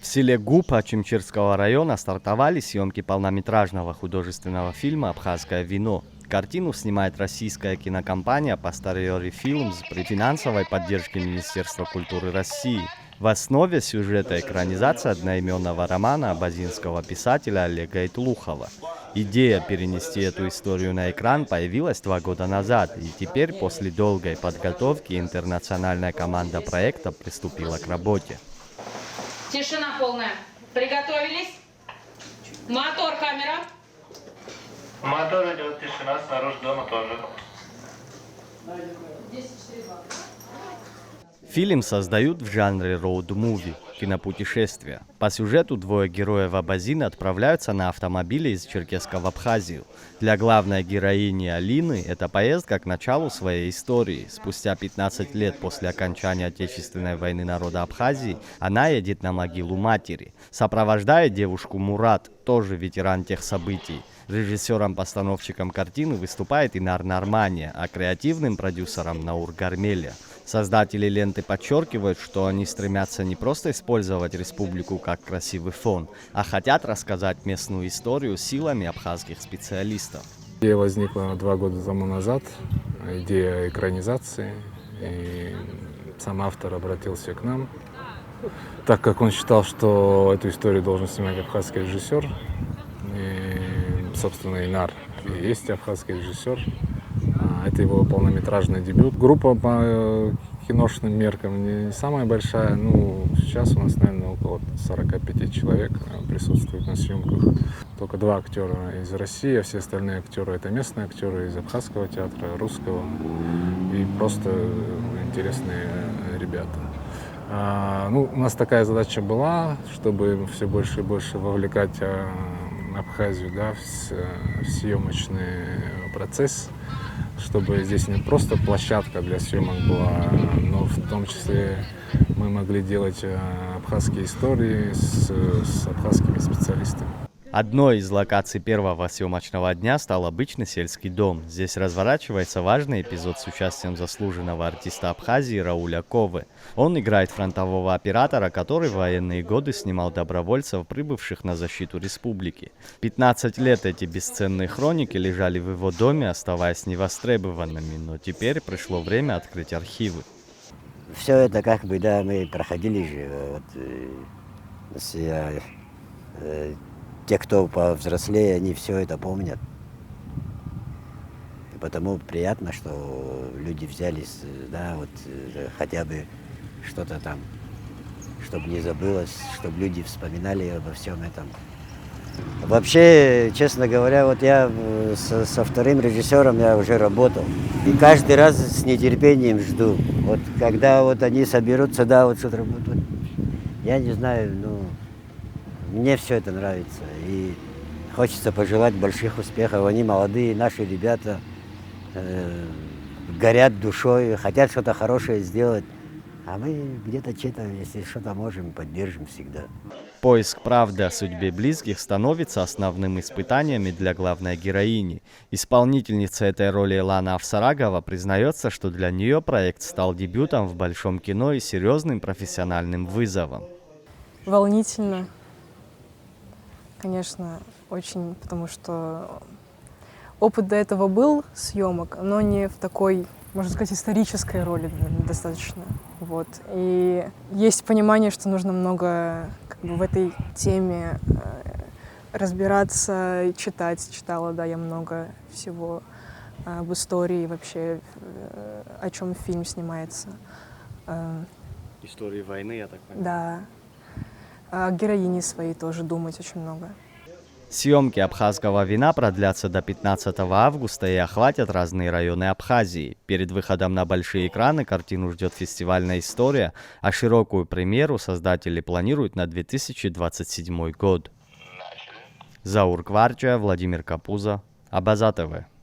В селе Гупа Чимчирского района стартовали съемки полнометражного художественного фильма «Абхазское вино». Картину снимает российская кинокомпания Posteriori Films при финансовой поддержке Министерства культуры России. В основе сюжета экранизация одноименного романа абазинского писателя Олега Итлухова. Идея перенести эту историю на экран появилась 2 года назад, и теперь, после долгой подготовки, интернациональная команда проекта приступила к работе. Тишина полная. Приготовились. Мотор, камера. Мотор идет, тишина, снаружи дома тоже. Фильм создают в жанре роуд-муви, кинопутешествия. По сюжету двое героев Абазина отправляются на автомобиле из Черкесска в Абхазию. Для главной героини Алины это поездка к началу своей истории. Спустя 15 лет после окончания Отечественной войны народа Абхазии она едет на могилу матери. Сопровождает девушку Мурат, тоже ветеран тех событий. Режиссером-постановщиком картины выступает Инар Нармания, а креативным продюсером Наур Гармеля. Создатели ленты подчеркивают, что они стремятся не просто использовать республику как красивый фон, а хотят рассказать местную историю силами абхазских специалистов. Идея возникла 2 года тому назад, идея экранизации. И сам автор обратился к нам, так как он считал, что эту историю должен снимать абхазский режиссер. И, собственно, Инар и есть абхазский режиссер. Это его полнометражный дебют. Группа по киношным меркам не самая большая. Сейчас у нас, наверное, около 45 человек присутствует на съемках. Только 2 актера из России, а все остальные актеры — это местные актеры из абхазского театра, русского. И просто интересные ребята. У нас такая задача была, чтобы все больше и больше вовлекать Абхазию, в съемочный процесс, чтобы здесь не просто площадка для съемок была, но в том числе мы могли делать абхазские истории с абхазскими специалистами. Одной из локаций первого съемочного дня стал обычный сельский дом. Здесь разворачивается важный эпизод с участием заслуженного артиста Абхазии Рауля Ковы. Он играет фронтового оператора, который в военные годы снимал добровольцев, прибывших на защиту республики. 15 лет эти бесценные хроники лежали в его доме, оставаясь невостребованными, но теперь пришло время открыть архивы. Все это мы проходили же. Те, кто повзрослее, они все это помнят. И потому приятно, что люди взялись, хотя бы что-то там, чтобы не забылось, чтобы люди вспоминали обо всем этом. Вообще, честно говоря, я со вторым режиссером я уже работал. И каждый раз с нетерпением жду. Когда они соберутся, что-то работать. Я не знаю, мне все это нравится, и хочется пожелать больших успехов. Они молодые, наши ребята, горят душой, хотят что-то хорошее сделать. А мы где-то если что-то можем, поддержим всегда. Поиск правды о судьбе близких становится основным испытанием для главной героини. Исполнительница этой роли Лана Авсарагова признается, что для нее проект стал дебютом в большом кино и серьезным профессиональным вызовом. Волнительно. Конечно, очень, потому что опыт до этого был съемок, но не в такой, можно сказать, исторической роли достаточно. И есть понимание, что нужно много в этой теме разбираться, читать. Читала, я много всего об истории вообще, о чем фильм снимается. Истории войны, я так понимаю. Да. О героине своей тоже думать очень много. Съемки абхазского вина продлятся до 15 августа и охватят разные районы Абхазии. Перед выходом на большие экраны картину ждет фестивальная история, а широкую премьеру создатели планируют на 2027 год. Заур Кварча, Владимир Капуза, Абаза ТВ.